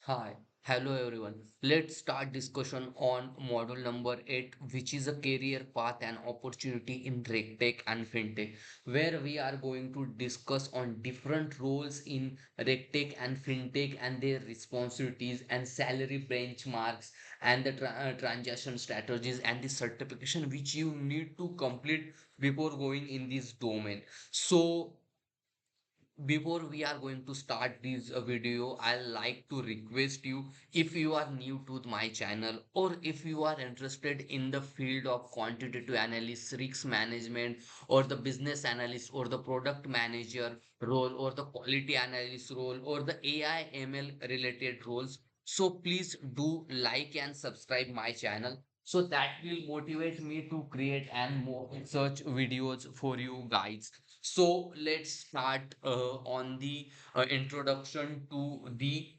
Hi, hello everyone. Let's start discussion on module number 8, which is a career path and opportunity in RegTech and FinTech, where we are going to discuss on different roles in RegTech and FinTech and their responsibilities and salary benchmarks and the transaction strategies and the certification which you need to complete before going in this domain. So before we are going to start this video, I'd like to request you, if you are new to my channel or if you are interested in the field of quantitative analysis, risk management, or the business analyst or the product manager role or the quality analyst role or the AI ML related roles, so please do like and subscribe my channel, so that will motivate me to create and more such videos for you guys. So let's start on the introduction to the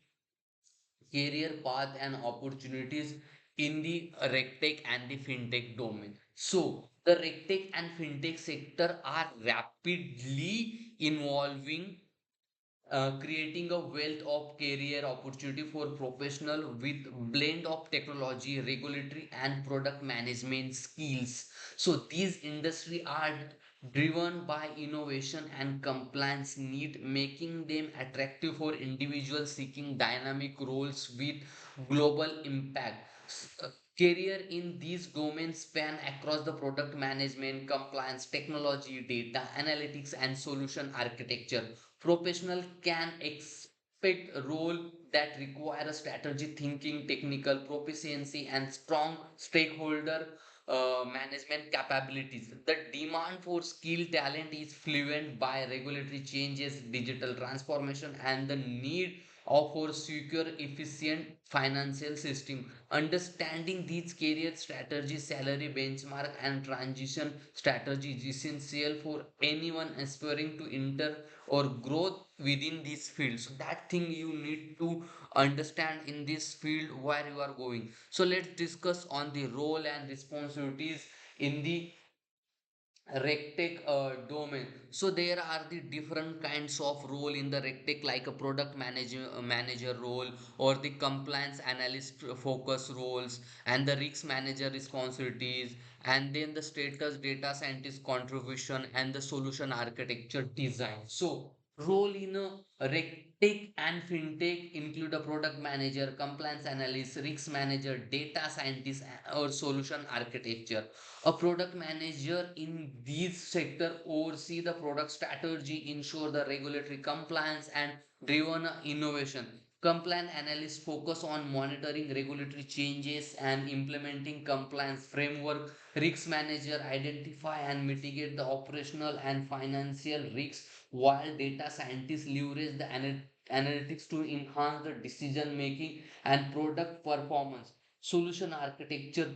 career path and opportunities in the RegTech and the FinTech domain. So the RegTech and FinTech sector are rapidly evolving, creating a wealth of career opportunity for professional with blend of technology, regulatory and product management skills. So these industry are driven by innovation and compliance need, making them attractive for individuals seeking dynamic roles with global impact. Career in these domains span across the product management, compliance, technology, data analytics and solution architecture. Professional can expect a role that require a strategy thinking, technical proficiency and strong stakeholder management capabilities. The demand for skilled talent is fluent by regulatory changes, digital transformation and the need of for secure efficient financial system. Understanding these career strategies, salary benchmark and transition strategy is essential for anyone aspiring to enter or growth within this field. So that thing you need to understand in this field where you are going. So let's discuss on the role and responsibilities in the RegTech domain. So there are the different kinds of role in the RegTech, like a product manager role or the compliance analyst focus roles and the risk manager responsibilities, and then the status data scientist contribution and the solution architecture design. So role in a RegTech and FinTech include a product manager, compliance analyst, risk manager, data scientist, or solution architecture. A product manager in these sector oversee the product strategy, ensure the regulatory compliance and driven innovation. Compliance analysts focus on monitoring regulatory changes and implementing compliance framework. Risk manager identify and mitigate the operational and financial risks, while data scientists leverage the analytics to enhance the decision making and product performance. Solution architecture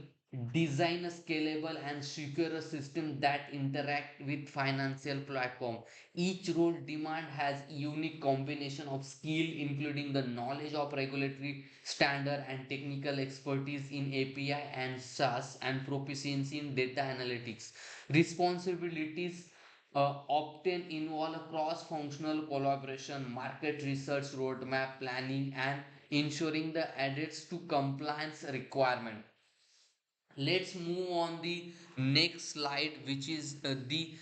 design a scalable and secure system that interact with financial platform. Each role demand has unique combination of skill, including the knowledge of regulatory standard and technical expertise in API and SaaS and proficiency in data analytics. Responsibilities often involve cross-functional collaboration, market research, roadmap planning, and ensuring the adheres to compliance requirement. Let's move on the next slide, which is the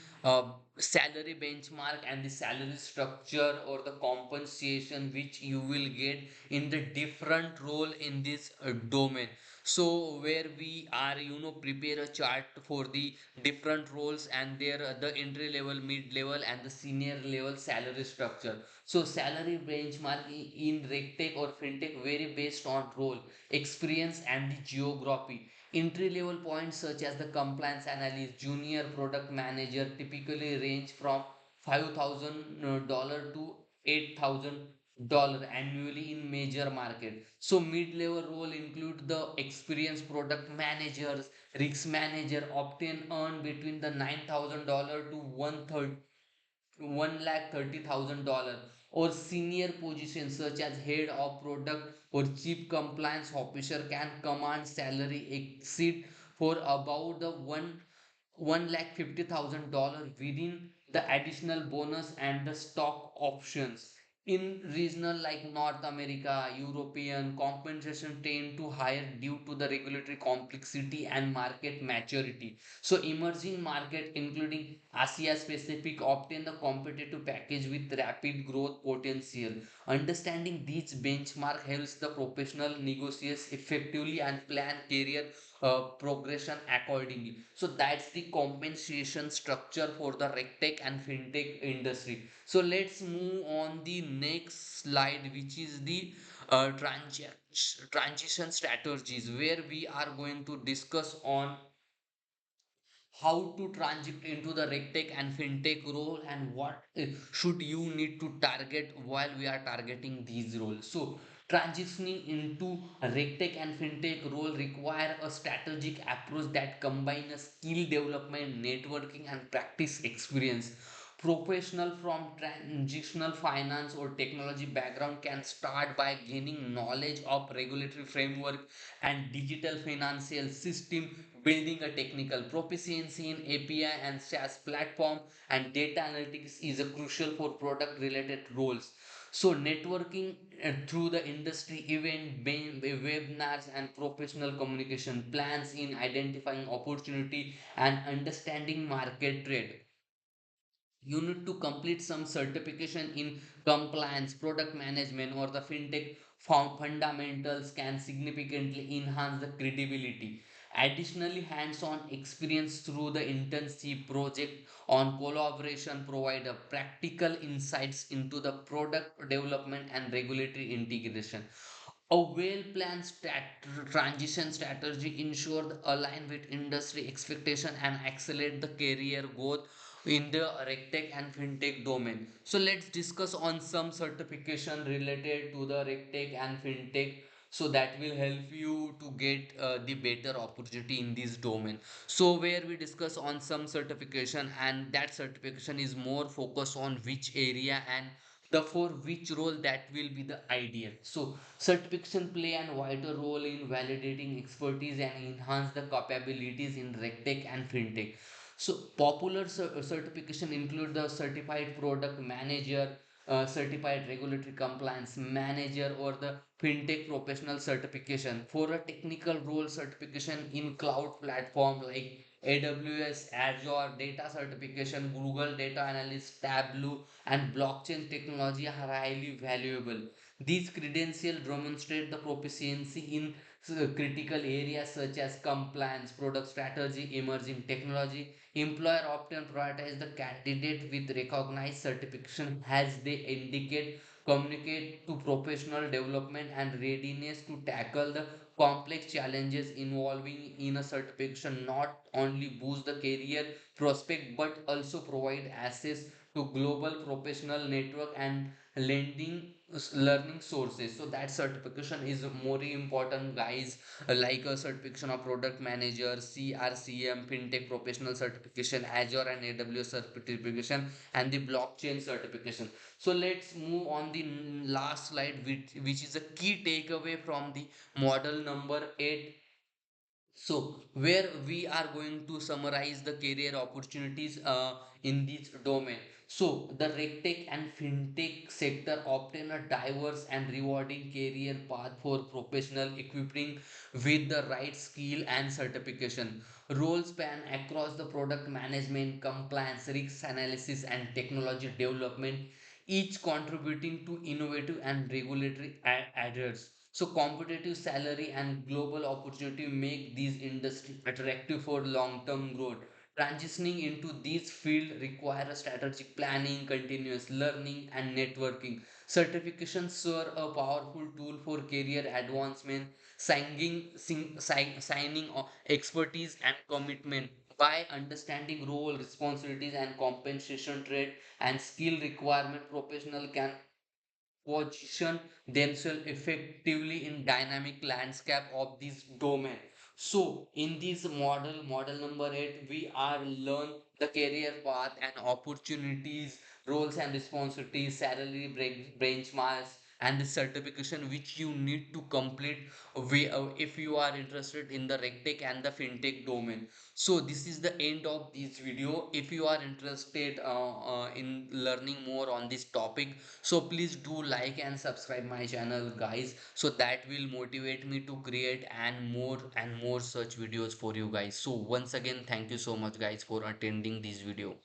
salary benchmark and the salary structure or the compensation which you will get in the different role in this domain. So where we are, prepare a chart for the different roles and their the entry level, mid level and the senior level salary structure. So salary benchmark in RegTech or FinTech vary based on role, experience and the geography. Entry level points such as the compliance analyst, junior product manager typically range from $5,000 to $8,000 annually in major market. So mid level role include the experienced product managers, risk manager often earn between the $9,000 to 1,30,000, or senior positions such as head of product or chief compliance officer can command salary exceed for about the 1,50,000 within the additional bonus and the stock options. in regional like North America, European, compensation tend to higher due to the regulatory complexity and market maturity. So emerging market including Asia Pacific obtain the competitive package with rapid growth potential. Understanding these benchmark helps the professional negotiate effectively and plan career progression accordingly. So that's the compensation structure for the RegTech and FinTech industry. So let's move on the next slide, which is the transition strategies, where we are going to discuss on how to transit into the regtech and fintech role and what should you need to target while we are targeting these roles. So transitioning into a regtech and fintech role require a strategic approach that combines skill development, networking, and practice experience. Professional from transitional finance or technology background can start by gaining knowledge of regulatory framework and digital financial system, building a technical proficiency in API and SaaS platform, and data analytics is a crucial for product related roles. So networking through the industry event, webinars, and professional communication plans in identifying opportunity and understanding market trend. You need to complete some certification in compliance, product management, or the fintech fundamentals can significantly enhance the credibility. Additionally, hands-on experience through the internship project on collaboration provide a practical insights into the product development and regulatory integration. A well-planned transition strategy ensure the align with industry expectation and accelerate the career growth in the regtech and fintech domain. So let's discuss on some certification related to the regtech and fintech, so that will help you to get the better opportunity in this domain. So where we discuss on some certification, and that certification is more focused on which area and the for which role that will be the ideal. So certification play an vital role in validating expertise and enhance the capabilities in regtech and fintech. So popular certification include the certified product manager, certified regulatory compliance manager, or the fintech professional certification. For a technical role, certification in cloud platform like AWS, Azure, data certification, Google Data Analyst, Tableau, and blockchain technology are highly valuable. These credentials demonstrate the proficiency in critical areas such as compliance, product strategy, emerging technology. Employer often prioritize the candidate with recognized certification as they indicate communicate to professional development and readiness to tackle the complex challenges involving in a certification not only boost the career prospect but also provide access to global professional network and lending learning sources. So that certification is more important, guys, like a certification of product manager, crcm, fintech professional certification, azure and aws certification, and the blockchain certification. So let's move on the last slide, which is a key takeaway from the model number 8. So, where we are going to summarize the career opportunities in this domain. So, the RegTech and FinTech sector obtain a diverse and rewarding career path for professional equipping with the right skill and certification. Roles span across the product management, compliance, risk analysis, and technology development, each contributing to innovative and regulatory adders. So competitive salary and global opportunity make these industries attractive for long-term growth. Transitioning into this field require a strategic planning, continuous learning, and networking. Certifications serve a powerful tool for career advancement, signing expertise and commitment. By understanding role, responsibilities, and compensation trade and skill requirement, professional can position themselves effectively in dynamic landscape of this domain. So in this model number 8, we are learn the career path and opportunities, roles and responsibilities, salary benchmarks, and the certification which you need to complete if you are interested in the RegTech and the FinTech domain. So this is the end of this video. If you are interested in learning more on this topic, so please do like and subscribe my channel guys, so that will motivate me to create and more such videos for you guys. So once again, thank you so much guys for attending this video.